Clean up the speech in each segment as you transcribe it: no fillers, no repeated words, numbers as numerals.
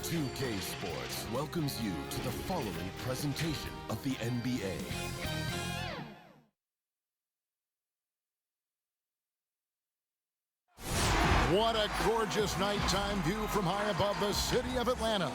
2K Sports welcomes you to the following presentation of the NBA. What a gorgeous nighttime view from high above the city of Atlanta.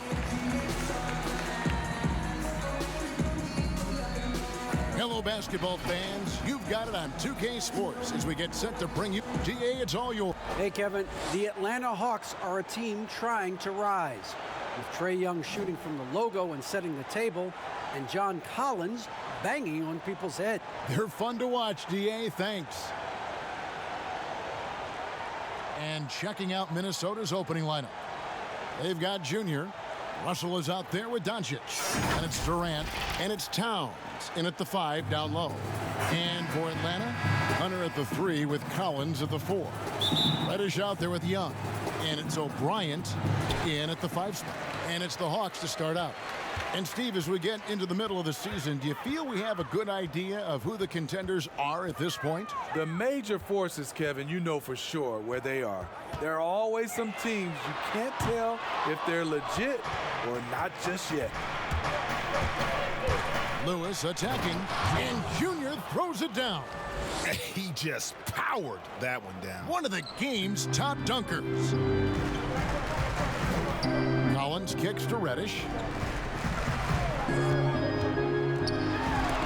Hello, basketball fans. You've got it on 2K Sports as we get set to bring you GA. It's all yours. Hey, Kevin. The Atlanta Hawks are a team trying to rise, with Trae Young shooting from the logo and setting the table, and John Collins banging on people's head. They're fun to watch, DA. Thanks. And checking out Minnesota's opening lineup. They've got Junior. Russell is out there with Doncic. And it's Durant. And it's Towns in at the 5 down low. And for Atlanta, Hunter at the 3 with Collins at the 4. Reddish out there with Young. And it's O'Brien in at the 5 spot. And it's the Hawks to start out. And Steve, as we get into the middle of the season, do you feel we have a good idea of who the contenders are at this point? The major forces, Kevin, you know for sure where they are. There are always some teams you can't tell if they're legit or not just yet. Lewis attacking, and Junior throws it down. He just powered that one down. One of the game's top dunkers. Collins kicks to Reddish.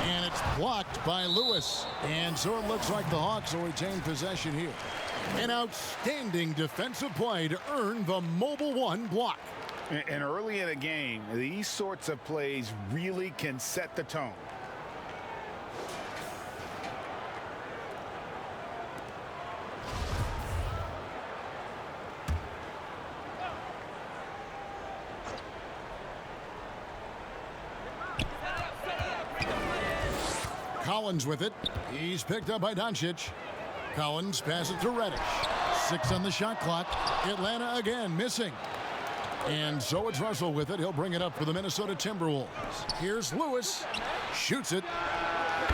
And it's blocked by Lewis. And so it looks like the Hawks will retain possession here. An outstanding defensive play to earn the Mobile One block. And early in a game, these sorts of plays really can set the tone. Collins with it. He's picked up by Doncic. Collins passes to Reddish. 6 on the shot clock. Atlanta again missing. And so it's Russell with it. He'll bring it up for the Minnesota Timberwolves. Here's Lewis. Shoots it.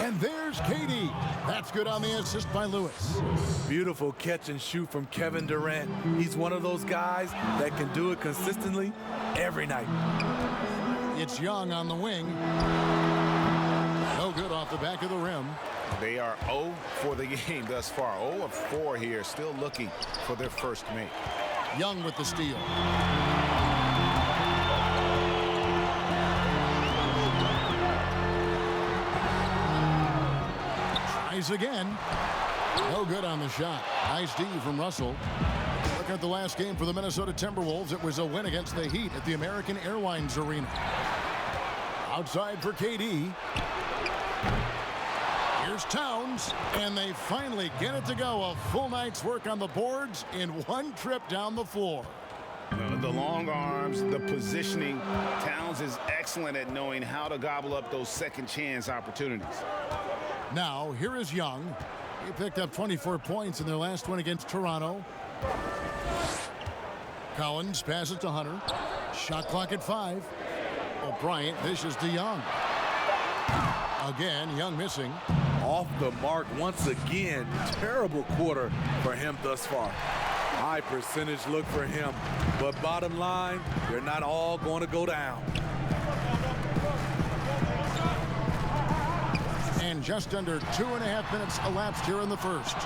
And there's KD. That's good on the assist by Lewis. Beautiful catch and shoot from Kevin Durant. He's one of those guys that can do it consistently every night. It's Young on the wing. No good off the back of the rim. They are 0 for the game thus far. 0 of 4 here, still looking for their first make. Young with the steal. Tries again. No good on the shot. Nice D from Russell. Look at the last game for the Minnesota Timberwolves. It was a win against the Heat at the American Airlines Arena. Outside for KD. Here's Towns, and they finally get it to go. A full night's work on the boards in one trip down the floor. The long arms, the positioning. Towns is excellent at knowing how to gobble up those second chance opportunities. Now, here is Young. He picked up 24 points in their last win against Toronto. Collins passes to Hunter. Shot clock at 5. O'Brien dishes to Young. Again, Young missing. Off the mark once again. Terrible quarter for him thus far. High percentage look for him. But bottom line, they're not all going to go down. And just under 2.5 minutes elapsed here in the first.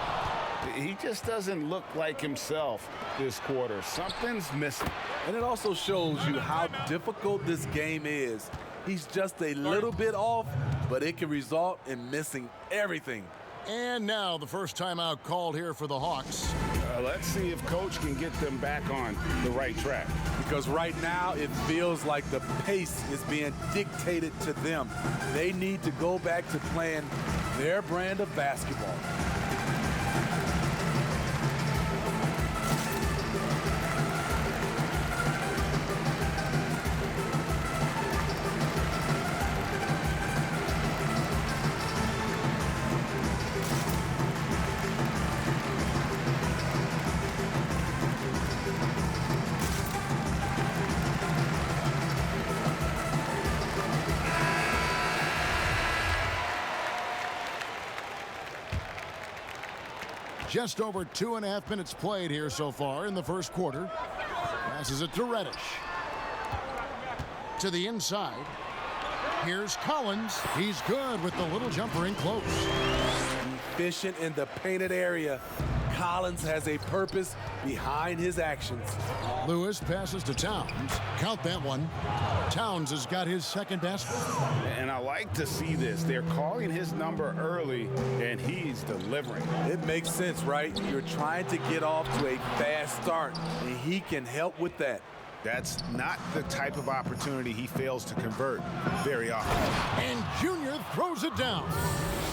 He just doesn't look like himself this quarter. Something's missing. And it also shows you how difficult this game is. He's just a little bit off, but it can result in missing everything. And now the first timeout called here for the Hawks. Let's see if Coach can get them back on the right track. Because right now it feels like the pace is being dictated to them. They need to go back to playing their brand of basketball. Just over 2.5 minutes played here so far in the first quarter. Passes it to Reddish. To the inside. Here's Collins. He's good with the little jumper in close. Efficient in the painted area. Collins has a purpose behind his actions. Lewis passes to Towns. Count that one. Towns has got his second basket. And I like to see this. They're calling his number early, and he's delivering. It makes sense, right? You're trying to get off to a fast start, and he can help with that. That's not the type of opportunity he fails to convert very often. And Junior throws it down.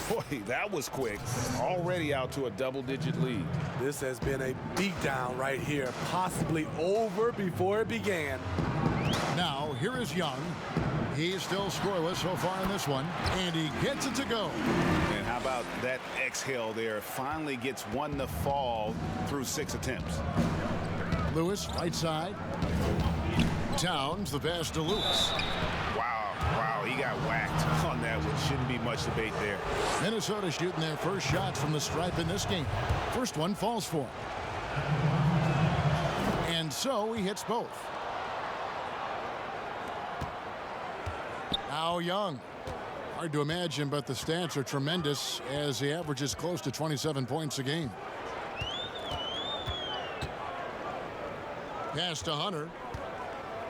Boy, that was quick. Already out to a double-digit lead. This has been a beatdown right here, possibly over before it began. Now, here is Young. He's still scoreless so far in this one, and he gets it to go. And how about that exhale there? Finally gets one to fall through 6 attempts. Lewis, right side. Towns, the pass to Lewis. Wow, he got whacked on that one. Shouldn't be much debate there. Minnesota shooting their first shots from the stripe in this game. First one falls for him. And so he hits both. Now Young. Hard to imagine, but the stats are tremendous as he averages close to 27 points a game. Pass to Hunter.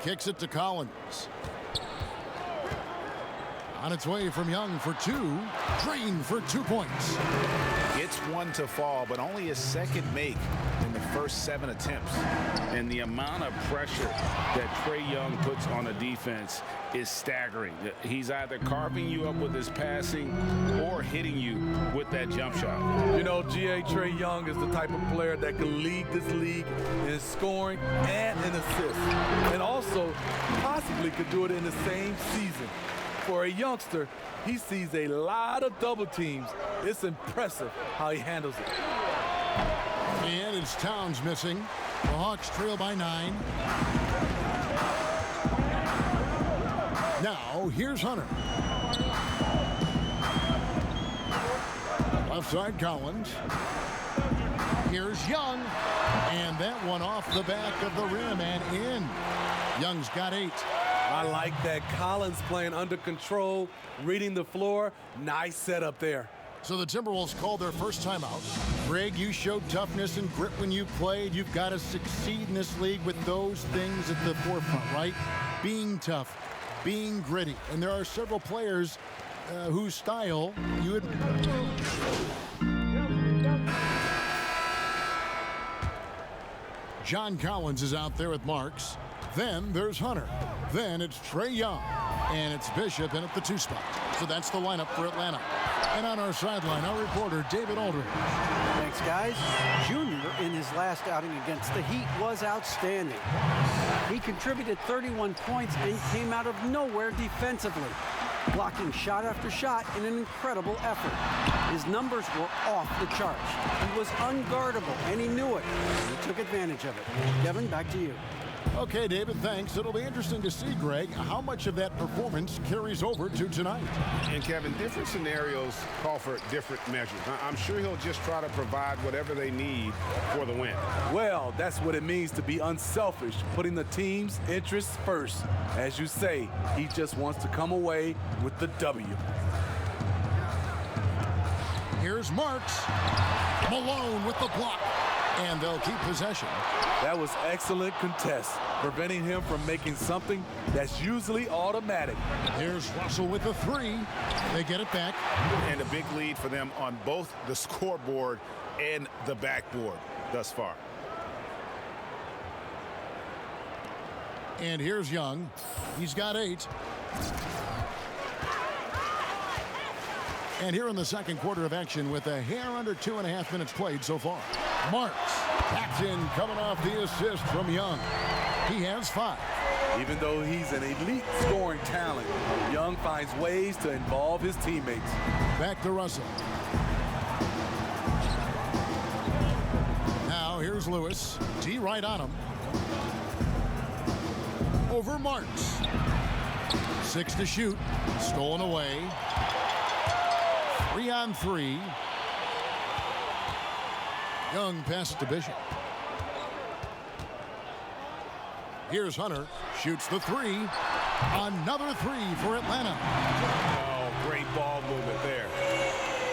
Kicks it to Collins. On its way from Young for two. Drained for 2 points. Gets one to fall, but only his second make in the first 7 attempts. And the amount of pressure that Trae Young puts on a defense is staggering. He's either carving you up with his passing or hitting you with that jump shot. You know, Trae Young is the type of player that can lead this league in scoring and in assists. And also possibly could do it in the same season. For a youngster, he sees a lot of double teams. It's impressive how he handles it. And it's Towns missing. The Hawks trail by 9. Now, here's Hunter. Left side, Collins. Here's Young. And that one off the back of the rim and in. Young's got 8. I like that. Collins playing under control, reading the floor. Nice setup there. So the Timberwolves called their first timeout. Greg, you showed toughness and grit when you played. You've got to succeed in this league with those things at the forefront, right? Being tough, being gritty. And there are several players whose style you would... John Collins is out there with Marks. Then there's Hunter. Then it's Trae Young. And it's Bishop in at the 2 spot. So that's the lineup for Atlanta. And on our sideline, our reporter, David Aldridge. Thanks, guys. Junior, in his last outing against the Heat, was outstanding. He contributed 31 points and came out of nowhere defensively, blocking shot after shot in an incredible effort. His numbers were off the charts. He was unguardable, and he knew it. He took advantage of it. Kevin, back to you. Okay, David, thanks. It'll be interesting to see, Greg, how much of that performance carries over to tonight. And, Kevin, different scenarios call for different measures. I'm sure he'll just try to provide whatever they need for the win. Well, that's what it means to be unselfish, putting the team's interests first. As you say, he just wants to come away with the W. Here's Marks. Malone with the block. And they'll keep possession. That was excellent contest, preventing him from making something that's usually automatic. Here's Russell with the 3. They get it back. And a big lead for them on both the scoreboard and the backboard thus far. And here's Young. He's got 8. And here in the second quarter of action with a hair under 2.5 minutes played so far. Marks, Paxton coming off the assist from Young. He has 5. Even though he's an elite scoring talent, Young finds ways to involve his teammates. Back to Russell. Now here's Lewis. T right on him. Over Marks. 6 to shoot. Stolen away. 3 on 3. Young passes to Bishop. Here's Hunter. Shoots the three. Another three for Atlanta. Oh, great ball movement there.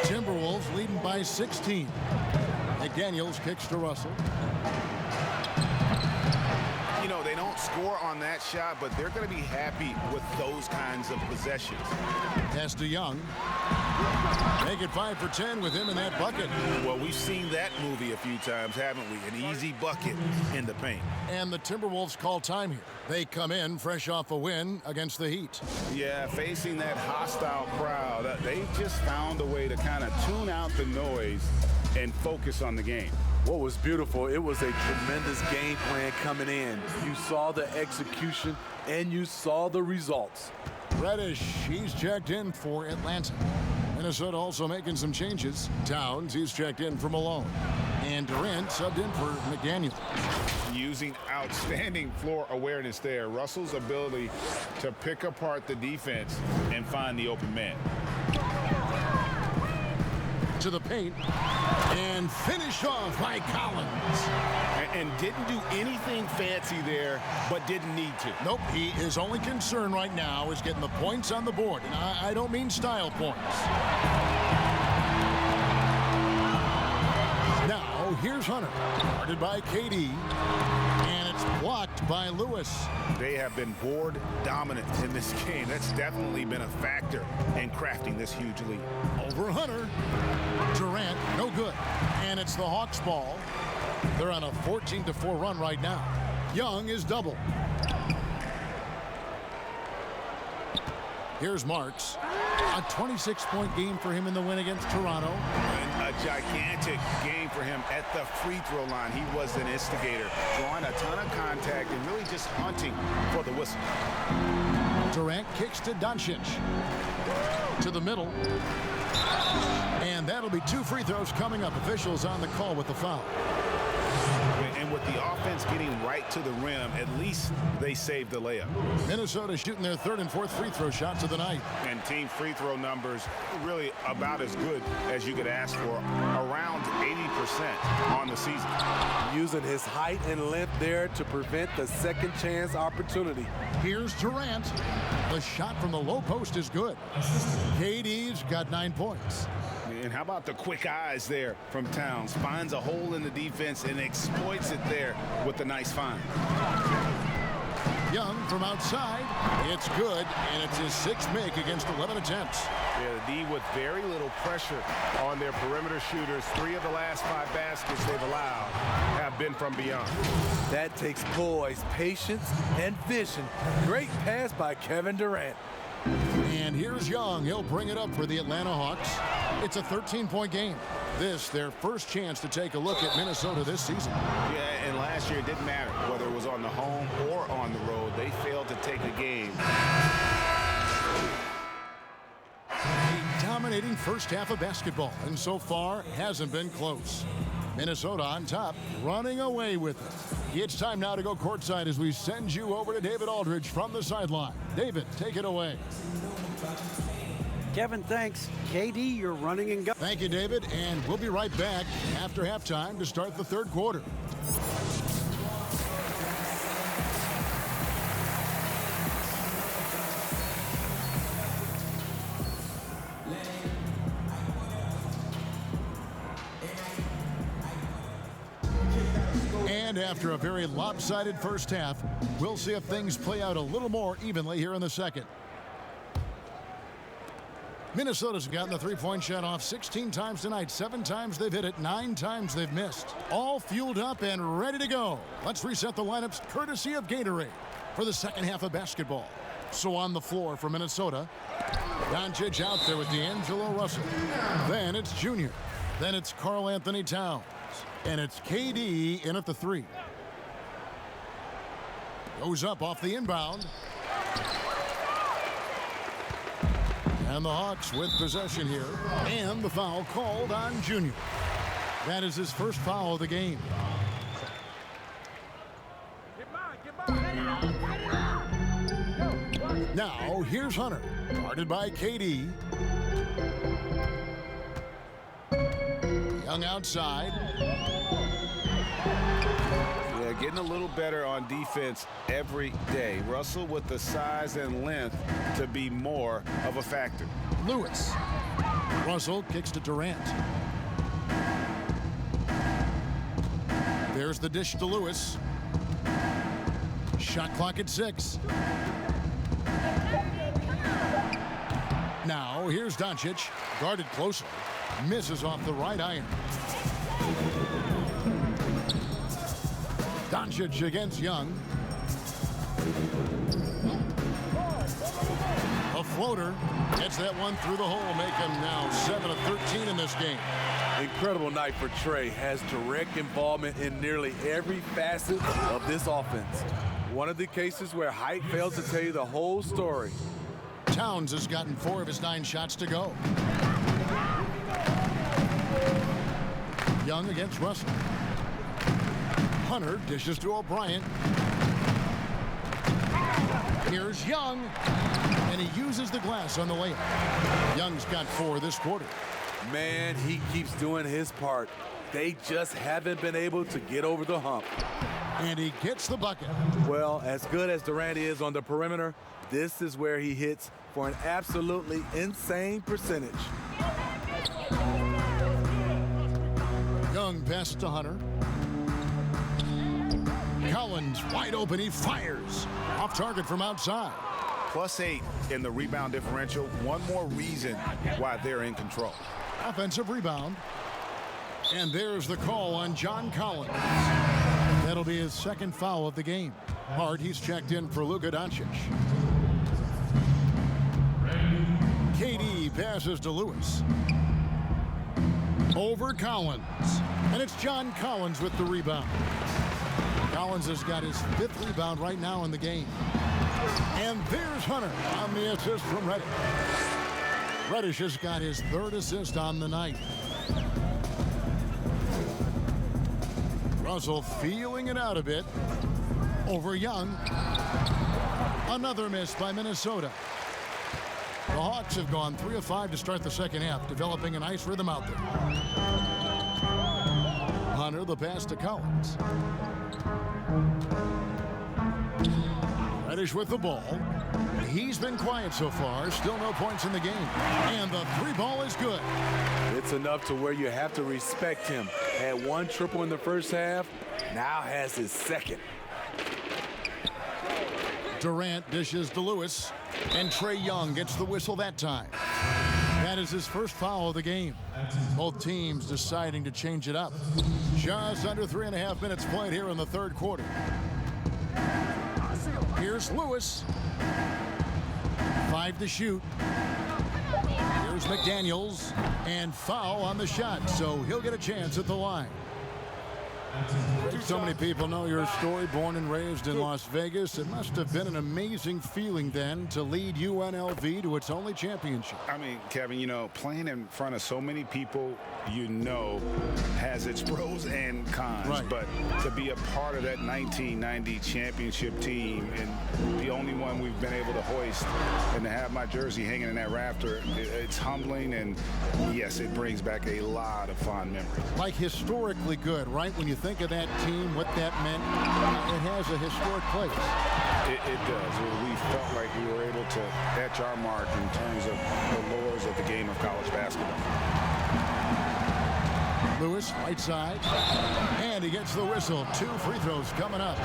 Timberwolves leading by 16. McDaniels kicks to Russell. You know, they don't score on that shot, but they're going to be happy with those kinds of possessions. Pass to Young. Make it 5 for 10 with him in that bucket. Well, we've seen that movie a few times, haven't we? An easy bucket in the paint. And the Timberwolves call time here. They come in fresh off a win against the Heat. Yeah, facing that hostile crowd, they just found a way to kind of tune out the noise and focus on the game. What was beautiful, it was a tremendous game plan coming in. You saw the execution and you saw the results. Reddish, he's checked in for Atlanta. Minnesota also making some changes. Towns, he's checked in for Malone. And Durant subbed in for McDaniels. Using outstanding floor awareness there. Russell's ability to pick apart the defense and find the open man. To the paint. And finished off by Collins. And didn't do anything fancy there, but didn't need to. Nope, his only concern right now is getting the points on the board. And I don't mean style points. Now, here's Hunter. Guarded by KD. And it's blocked by Lewis. They have been board dominant in this game. That's definitely been a factor in crafting this huge lead. Over Hunter. Durant, no good. And it's the Hawks' ball. They're on a 14-4 run right now. Young is double. Here's Marks. A 26-point game for him in the win against Toronto. And a gigantic game for him at the free throw line. He was an instigator, drawing a ton of contact and really just hunting for the whistle. Durant kicks to Doncic. To the middle. And that'll be 2 free throws coming up. Officials on the call with the foul. And with the offense getting right to the rim, at least they saved the layup. Minnesota shooting their 3rd and 4th free throw shots of the night. And team free throw numbers really about as good as you could ask for, around 80% on the season. Using his height and length there to prevent the second chance opportunity. Here's Durant. The shot from the low post is good. KD's got 9 points. And how about the quick eyes there from Towns? Finds a hole in the defense and exploits it there with a nice find. Young from outside. It's good, and it's his 6th make against 11 attempts. Yeah, the D with very little pressure on their perimeter shooters. 3 of the last 5 baskets they've allowed have been from beyond. That takes poise, patience, and vision. Great pass by Kevin Durant. And here's Young. He'll bring it up for the Atlanta Hawks. It's a 13-point game. This, their first chance to take a look at Minnesota this season. Yeah, and last year it didn't matter whether it was on the home or on the road. They failed to take a game. A dominating first half of basketball, and so far hasn't been close. Minnesota on top, running away with it. It's time now to go courtside as we send you over to David Aldridge from the sideline. David, take it away. Kevin, thanks. KD, you're running and gunning. Thank you, David, and we'll be right back after halftime to start the 3rd quarter. And after a very lopsided first half, we'll see if things play out a little more evenly here in the second. Minnesota's gotten the 3-point shot off 16 times tonight. 7 times they've hit it, 9 times they've missed. All fueled up and ready to go. Let's reset the lineups courtesy of Gatorade for the second half of basketball. So on the floor for Minnesota, Doncic out there with D'Angelo Russell. Then it's Junior. Then it's Karl Anthony Towns. And it's KD in at the 3. Goes up off the inbound. And the Hawks with possession here. And the foul called on Junior. That is his first foul of the game. Now, here's Hunter. Guarded by KD. Young outside. Yeah, getting a little better on defense every day. Russell with the size and length to be more of a factor. Lewis. Russell kicks to Durant. There's the dish to Lewis. Shot clock at 6. Now here's Doncic, guarded closely. Misses off the right iron. Doncic against Young. A floater gets that one through the hole, make him now 7 of 13 in this game. Incredible night for Trey. Has direct involvement in nearly every facet of this offense. One of the cases where height fails to tell you the whole story. Towns has gotten 4 of his 9 shots to go. Young against Russell. Hunter dishes to O'Brien. Here's Young, and he uses the glass on the layup. Young's got 4 this quarter. Man, he keeps doing his part. They just haven't been able to get over the hump. And he gets the bucket. Well, as good as Durant is on the perimeter, this is where he hits for an absolutely insane percentage. Young passes to Hunter. Collins wide open. He fires. Off target from outside. +8 in the rebound differential. One more reason why they're in control. Offensive rebound. And there's the call on John Collins. That'll be his 2nd foul of the game. Hart, he's checked in for Luka Doncic. KD passes to Lewis. Over Collins. And it's John Collins with the rebound. Collins has got his 5th rebound right now in the game. And there's Hunter on the assist from Reddish. Reddish has got his 3rd assist on the night. Russell feeling it out a bit. Over Young. Another miss by Minnesota. The Hawks have gone 3 of 5 to start the 2nd half, developing a nice rhythm out there. Hunter, the pass to Collins. Reddish with the ball. He's been quiet so far. Still no points in the game. And the 3 ball is good. It's enough to where you have to respect him. Had 1 triple in the first half, now has his 2nd. Durant dishes to Lewis. And Trae Young gets the whistle that time. That is his 1st foul of the game. Both teams deciding to change it up. Just under 3.5 minutes played here in the 3rd quarter. Here's Lewis. 5 to shoot. Here's McDaniels. And foul on the shot, so he'll get a chance at the line. So many people know your story, born and raised in Las Vegas. It must have been an amazing feeling then to lead UNLV to its only championship. I mean, Kevin, you know, playing in front of so many people, you know, has its pros and cons. Right. But to be a part of that 1990 championship team and the only one we've been able to hoist and to have my jersey hanging in that rafter, it's humbling. And, yes, it brings back a lot of fond memories. Like historically good, right? When you think of that team, what that meant, it has a historic place. It does. We felt like we were able to etch our mark in terms of the lures of the game of college basketball. Lewis, right side, and he gets the whistle. 2 free throws coming up.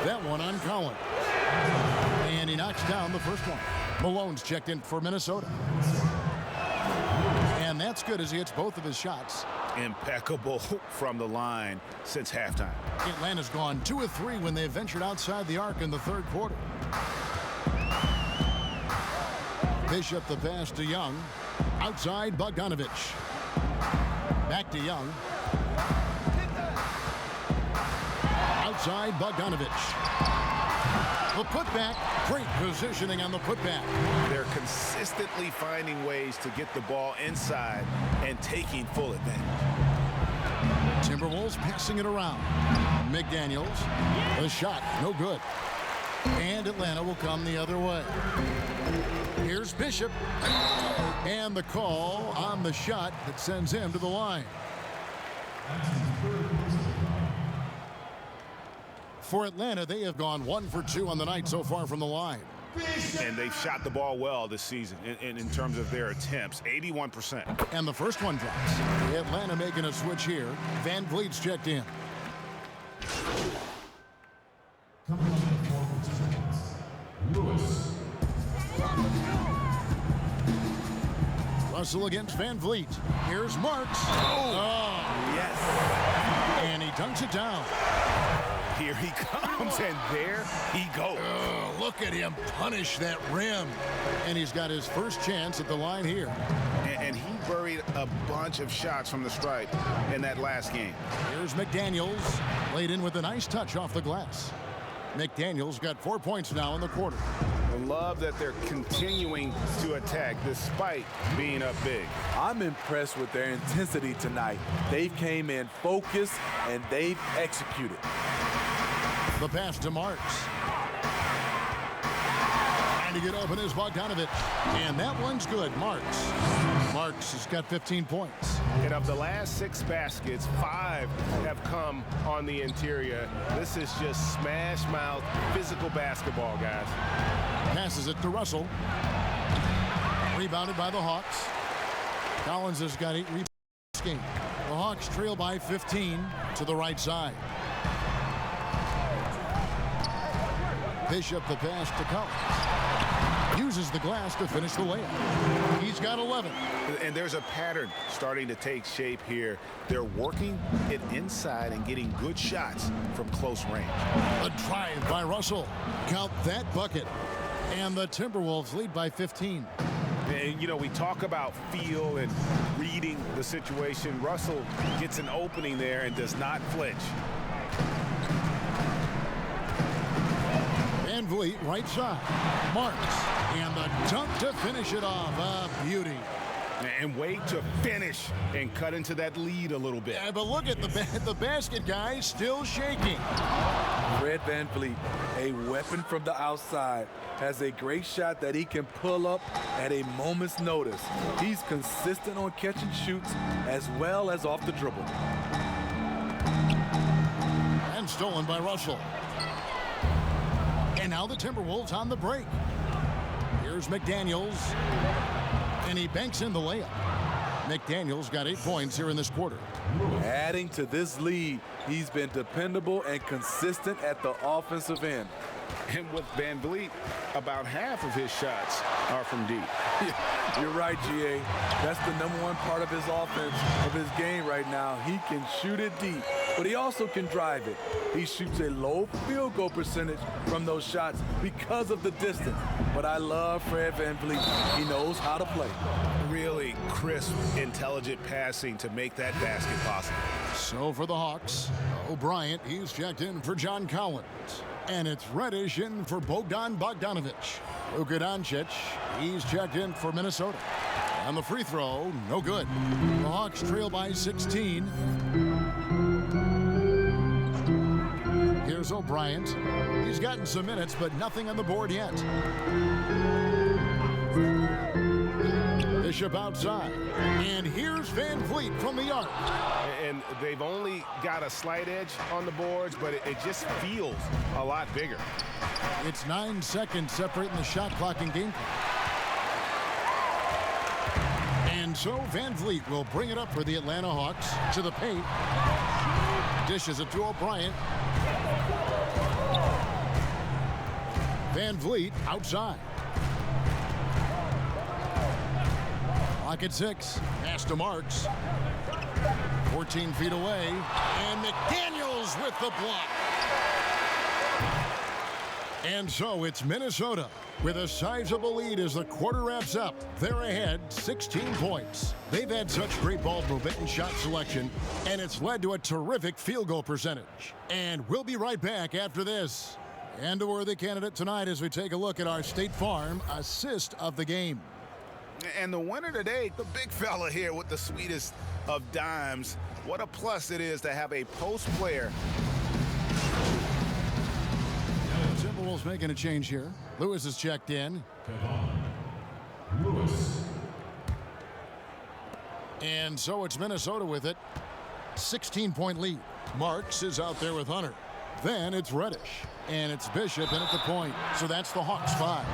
That one on Collins. And he knocks down the first one. Malone's checked in for Minnesota. And that's good as he hits both of his shots. Impeccable from the line since halftime. Atlanta's gone 2 of 3 when they ventured outside the arc in the 3rd quarter. Bishop the pass to Young. Outside Bogdanovich. Back to Young. Outside Bogdanovich. The putback. Great positioning on the putback. They're consistently finding ways to get the ball inside and taking full advantage. Timberwolves passing it around. McDaniels. The shot, no good. And Atlanta will come the other way. Here's Bishop. And the call on the shot that sends him to the line. For Atlanta, they have gone 1 for 2 on the night so far from the line. And they've shot the ball well this season in terms of their attempts, 81%. And the first one drops. Atlanta making a switch here. Van Vliet's checked in. Russell against Van Vliet. Here's Marks. Oh, Yes. and he dunks it down. Here he comes, and there he goes. Oh, look at him punish that rim. And he's got his first chance at the line here. And he buried a bunch of shots from the stripe in that last game. Here's McDaniels, laid in with a nice touch off the glass. McDaniels got 4 points now in the quarter. I love that they're continuing to attack despite being up big. I'm impressed with their intensity tonight. They came in focused and they've executed. The pass to Marks. And to get open is Bogdanovich. And that one's good. Marks has got 15 points. And of the last 6 baskets, 5 have come on the interior. This is just smash mouth physical basketball, guys. Passes it to Russell. Rebounded by the Hawks. Collins has got 8 rebounds this game. The Hawks trail by 15 to the right side. Bishop the pass to Collins. Uses the glass to finish the layup. He's got 11. And there's a pattern starting to take shape here. They're working it inside and getting good shots from close range. A drive by Russell. Count that bucket. And the Timberwolves lead by 15. And, you know, we talk about feel and reading the situation. Russell gets an opening there and does not flinch. Van Vliet, right side. Marks. And the dunk to finish it off. A beauty. And wait to finish and cut into that lead a little bit. Yeah, but look at the basket, guys, still shaking. Fred Van Vliet, a weapon from the outside, has a great shot that he can pull up at a moment's notice. He's consistent on catch and shoots as well as off the dribble. And stolen by Russell. And now the Timberwolves on the break. Here's McDaniels. And he banks in the layup. McDaniels got 8 points here in this quarter. Adding to this lead, he's been dependable and consistent at the offensive end. And with Van Vliet, about half of his shots are from deep. You're right, GA. That's the #1 part of his offense, of his game right now. He can shoot it deep, but he also can drive it. He shoots a low field goal percentage from those shots because of the distance. But I love Fred Van Vliet. He knows how to play. Really crisp, intelligent passing to make that basket possible. So for the Hawks, O'Brien, he's checked in for John Collins. And it's Reddish in for Bogdan Bogdanovich. Luka Doncic, he's checked in for Minnesota. And the free throw, no good. The Hawks trail by 16. Here's O'Brien. He's gotten some minutes, but nothing on the board yet. Bishop outside. And here's Van Vliet from the arc. And they've only got a slight edge on the boards, but it just feels a lot bigger. It's 9 seconds separating the shot clock and game clock. And so Van Vliet will bring it up for the Atlanta Hawks to the paint. Dishes it to O'Brien. Van Vliet outside. Clock at 6. Pass to Marks. 14 feet away. And McDaniels with the block. And so it's Minnesota with a sizable lead as the quarter wraps up. They're ahead 16 points. They've had such great ball movement and shot selection, and it's led to a terrific field goal percentage. And we'll be right back after this. And a worthy candidate tonight as we take a look at our State Farm assist of the game. And the winner today, the big fella here with the sweetest of dimes. What a plus it is to have a post player. Timberwolves making a change here. Lewis is checked in. And so it's Minnesota with it. 16-point lead. Marks is out there with Hunter. Then it's Reddish. And it's Bishop in at the point. So that's the Hawks 5.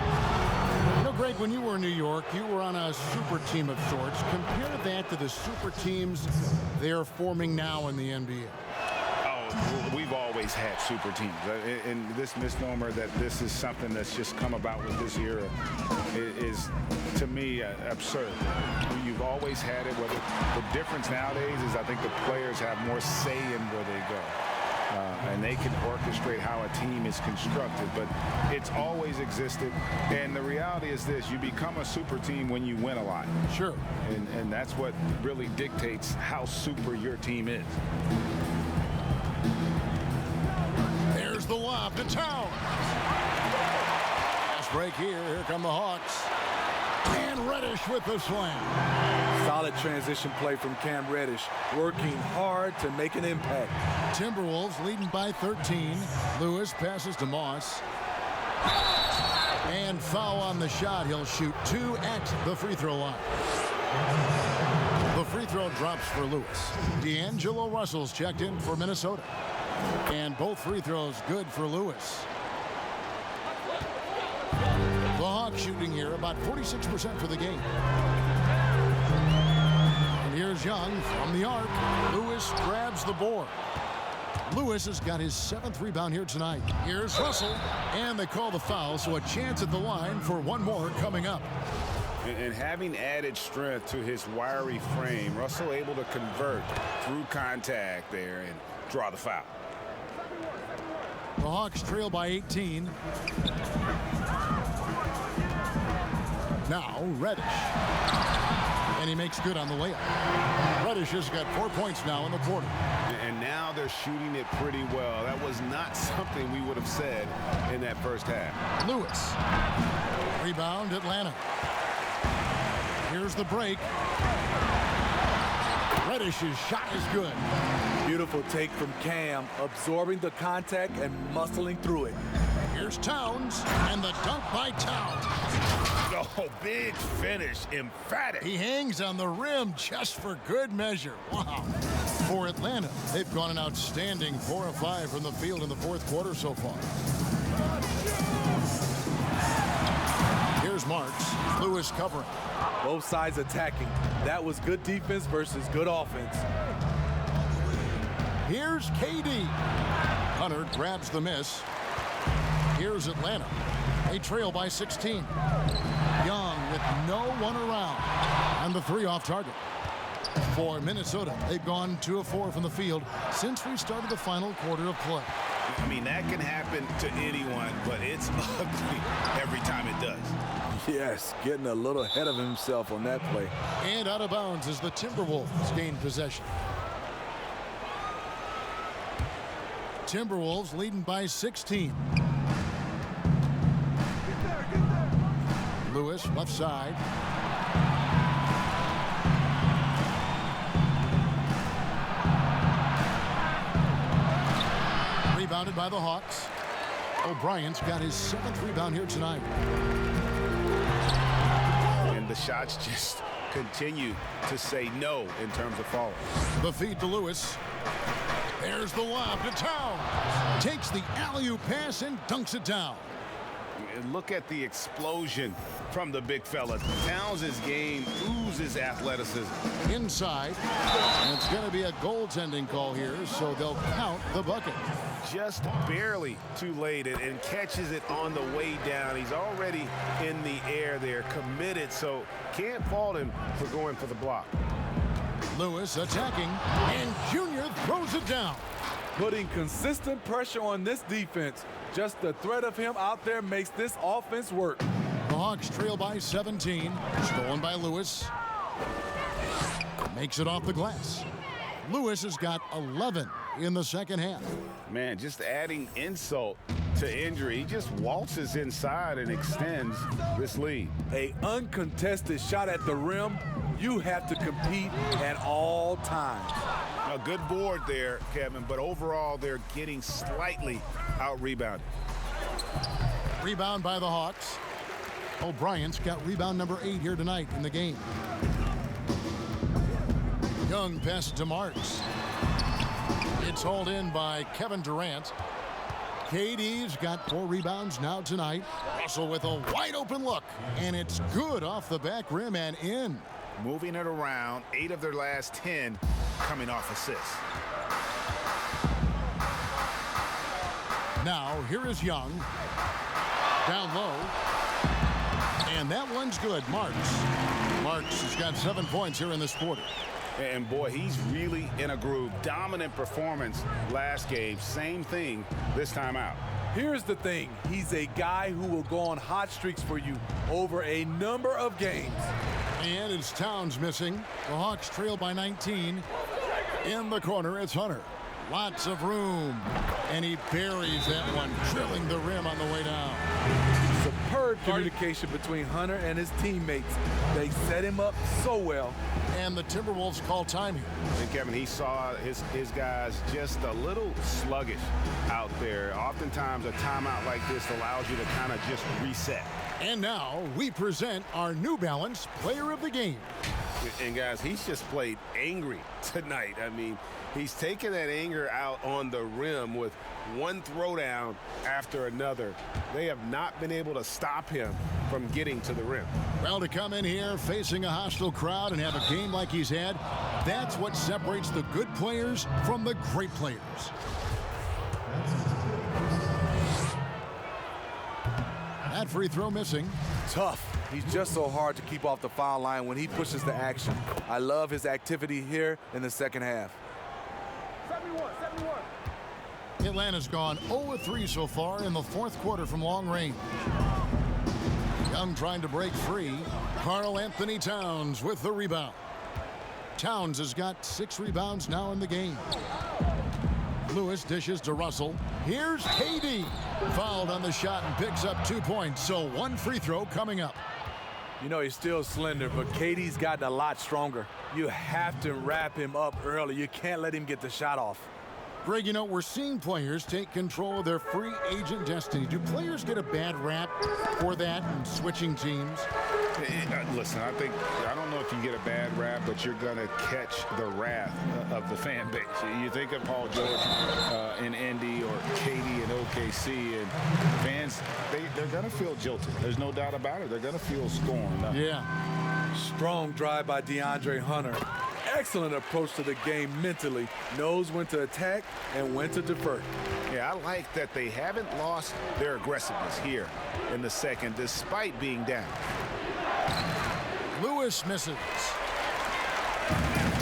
You know, Greg, when you were in New York, you were on a super team of sorts. Compare that to the super teams they're forming now in the NBA. Oh, we've always had super teams. And this misnomer that this is something that's just come about with this era is, to me, absurd. You've always had it. Whether the difference nowadays is I think the players have more say in where they go. And they can orchestrate how a team is constructed, but it's always existed. And the reality is this: you become a super team when you win a lot. Sure. And that's what really dictates how super your team is. There's the lob to Towns. Fast break here. Here come the Hawks. And Reddish with the slam. Solid transition play from Cam Reddish, working hard to make an impact. Timberwolves leading by 13. Lewis passes to Moss. And foul on the shot. He'll shoot 2 at the free throw line. The free throw drops for Lewis. D'Angelo Russell's checked in for Minnesota. And both free throws good for Lewis. The Hawks shooting here about 46% for the game. And here's Young from the arc. Lewis grabs the board. Lewis has got his 7th rebound here tonight. Here's Russell. And they call the foul, so a chance at the line for one more coming up. And having added strength to his wiry frame, Russell able to convert through contact there and draw the foul. The Hawks trail by 18. Now Reddish. And he makes good on the layup. Reddish has got 4 points now in the quarter. And now they're shooting it pretty well. That was not something we would have said in that first half. Lewis. Rebound Atlanta. Here's the break. Reddish's shot is good. Beautiful take from Cam, absorbing the contact and muscling through it. Here's Towns, and the dunk by Towns. Oh, big finish, emphatic. He hangs on the rim just for good measure. Wow. For Atlanta, they've gone an outstanding 4 of 5 from the field in the fourth quarter so far. Here's Marks. Lewis covering. Both sides attacking. That was good defense versus good offense. Here's KD. Hunter grabs the miss. Here's Atlanta. They trail by 16. Young with no one around. And the 3 off target. For Minnesota, they've gone 2 of 4 from the field since we started the final quarter of play. I mean, that can happen to anyone, but it's ugly every time it does. Yes, getting a little ahead of himself on that play. And out of bounds as the Timberwolves gain possession. Timberwolves leading by 16. Lewis, left side. Rebounded by the Hawks. O'Brien's got his 7th rebound here tonight. And the shots just continue to say no in terms of falling. The feed to Lewis. There's the lob to Towns. Takes the alley-oop pass and dunks it down. And look at the explosion from the big fella. Towns' game oozes athleticism. Inside. And it's going to be a goaltending call here, so they'll count the bucket. Just barely too late and catches it on the way down. He's already in the air there, committed, so can't fault him for going for the block. Lewis attacking, and Junior throws it down. Putting consistent pressure on this defense. Just the threat of him out there makes this offense work. The Hawks trail by 17. Stolen by Lewis. Makes it off the glass. Lewis has got 11 in the second half. Man, just adding insult to injury. He just waltzes inside and extends this lead. A uncontested shot at the rim. You have to compete at all times. A good board there, Kevin, but overall they're getting slightly out-rebounded. Rebound by the Hawks. O'Brien's got rebound number 8 here tonight in the game. Young passes to Marks. It's hauled in by Kevin Durant. KD's got 4 rebounds now tonight. Russell with a wide open look, and it's good off the back rim and in. Moving it around, 8 of their last 10 coming off assists. Now, here is Young. Down low. And that one's good. Marks has got 7 points here in this quarter. And boy, he's really in a groove. Dominant performance last game. Same thing this time out. Here's the thing. He's a guy who will go on hot streaks for you over a number of games. And it's Towns missing. The Hawks trail by 19. In the corner, it's Hunter. Lots of room. And he buries that one, drilling the rim on the way down. Superb communication between Hunter and his teammates. They set him up so well. And the Timberwolves call time here. And Kevin, he saw his guys just a little sluggish out there. Oftentimes a timeout like this allows you to kind of just reset. And now we present our New Balance Player of the Game. And guys, he's just played angry tonight. I mean, he's taken that anger out on the rim with one throwdown after another. They have not been able to stop him from getting to the rim. Well, to come in here facing a hostile crowd and have a game like he's had, that's what separates the good players from the great players. That free throw missing. Tough. He's just so hard to keep off the foul line when he pushes the action. I love his activity here in the second half. 71. Atlanta's gone 0-3 so far in the fourth quarter from long range. Young trying to break free. Karl Anthony Towns with the rebound. Towns has got 6 rebounds now in the game. Lewis dishes to Russell. Here's KD. Fouled on the shot and picks up 2 points. So 1 free throw coming up. You know, he's still slender, but KD's gotten a lot stronger. You have to wrap him up early. You can't let him get the shot off. Greg, you know, we're seeing players take control of their free agent destiny. Do players get a bad rap for that and switching teams? Listen, I don't know if you get a bad rap, but you're going to catch the wrath of the fan base. You think of Paul George in Indy or KD in OKC, and fans, they're going to feel jilted. There's no doubt about it. They're going to feel scorned. Yeah. Strong drive by DeAndre Hunter. Excellent approach to the game mentally. Knows when to attack and when to defer. Yeah, I like that they haven't lost their aggressiveness here in the second, despite being down. Lewis misses.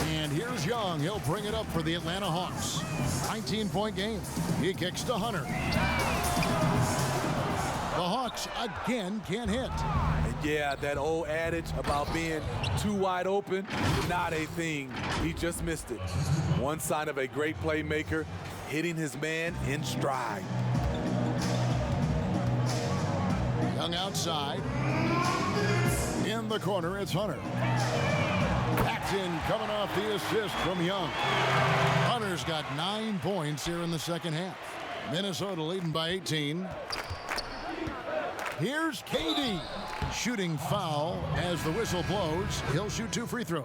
And here's Young. He'll bring it up for the Atlanta Hawks. 19-point game. He kicks to Hunter. The Hawks again can't hit. And yeah, that old adage about being too wide open, not a thing. He just missed it. One sign of a great playmaker, hitting his man in stride. Young outside. In the corner, it's Hunter. Paxton coming off the assist from Young. Hunter's got 9 points here in the second half. Minnesota leading by 18. Here's KD. Shooting foul as the whistle blows. He'll shoot 2 free throws.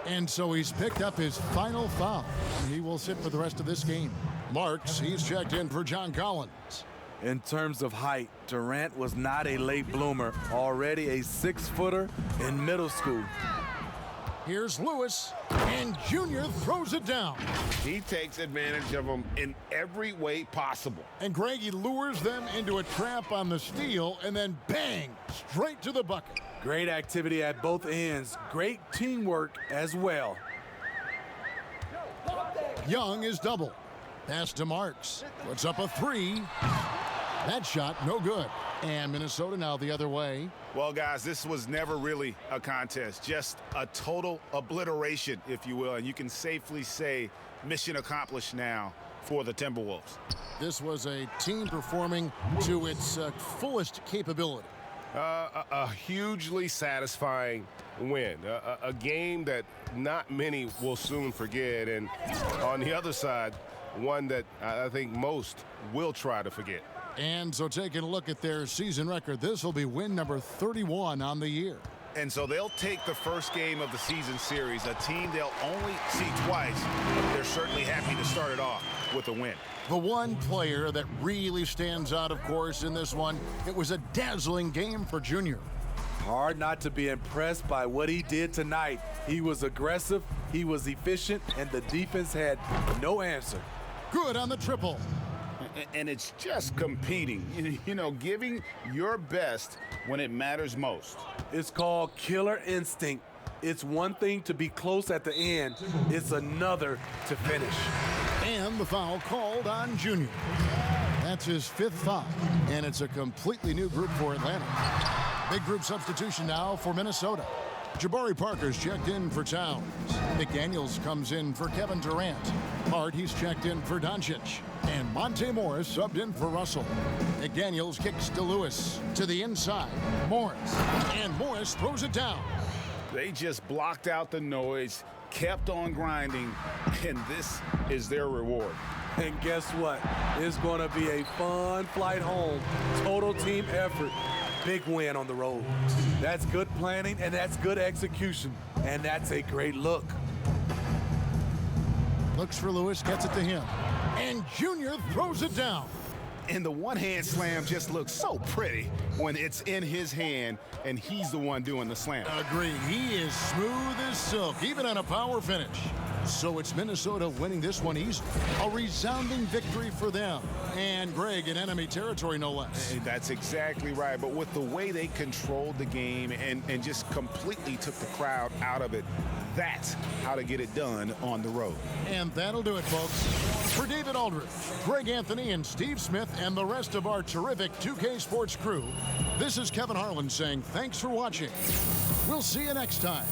And so he's picked up his final foul. He will sit for the rest of this game. Marks, he's checked in for John Collins. In terms of height, Durant was not a late bloomer. Already a 6-footer in middle school. Here's Lewis, and Junior throws it down. He takes advantage of them in every way possible. And Greg, he lures them into a trap on the steal, and then bang, straight to the bucket. Great activity at both ends. Great teamwork as well. Young is double. Pass to Marks. Puts up a 3. That shot, no good. And Minnesota now the other way. Well, guys, this was never really a contest. Just a total obliteration, if you will. And you can safely say mission accomplished now for the Timberwolves. This was a team performing to its fullest capability. A hugely satisfying win. A game that not many will soon forget. And on the other side, one that I think most will try to forget. And so taking a look at their season record, this will be win number 31 on the year. And so they'll take the first game of the season series, a team they'll only see twice. They're certainly happy to start it off with a win. The one player that really stands out, of course, in this one, it was a dazzling game for Junior. Hard not to be impressed by what he did tonight. He was aggressive, he was efficient, and the defense had no answer. Good on the triple. And it's just competing, you know, giving your best when it matters most. It's called killer instinct. It's one thing to be close at the end. It's another to finish. And the foul called on Junior. That's his 5th foul, and it's a completely new group for Atlanta. Big group substitution now for Minnesota. Jabari Parker's checked in for Towns. McDaniels comes in for Kevin Durant. Hart, he's checked in for Doncic. And Monte Morris subbed in for Russell. McDaniels kicks to Lewis. To the inside. Morris. And Morris throws it down. They just blocked out the noise, kept on grinding, and this is their reward. And guess what? It's going to be a fun flight home. Total team effort. Big win on the road. That's good planning, and that's good execution. And that's a great look. Looks for Lewis, gets it to him. And Junior throws it down. And the one-hand slam just looks so pretty when it's in his hand and he's the one doing the slam. Agreed. He is smooth as silk, even on a power finish. So it's Minnesota winning this one easily. A resounding victory for them. And Greg in enemy territory, no less. That's exactly right. But with the way they controlled the game and just completely took the crowd out of it, that's how to get it done on the road. And that'll do it, folks. For David Aldridge, Greg Anthony, and Steve Smith, and the rest of our terrific 2K Sports crew, this is Kevin Harlan saying thanks for watching. We'll see you next time.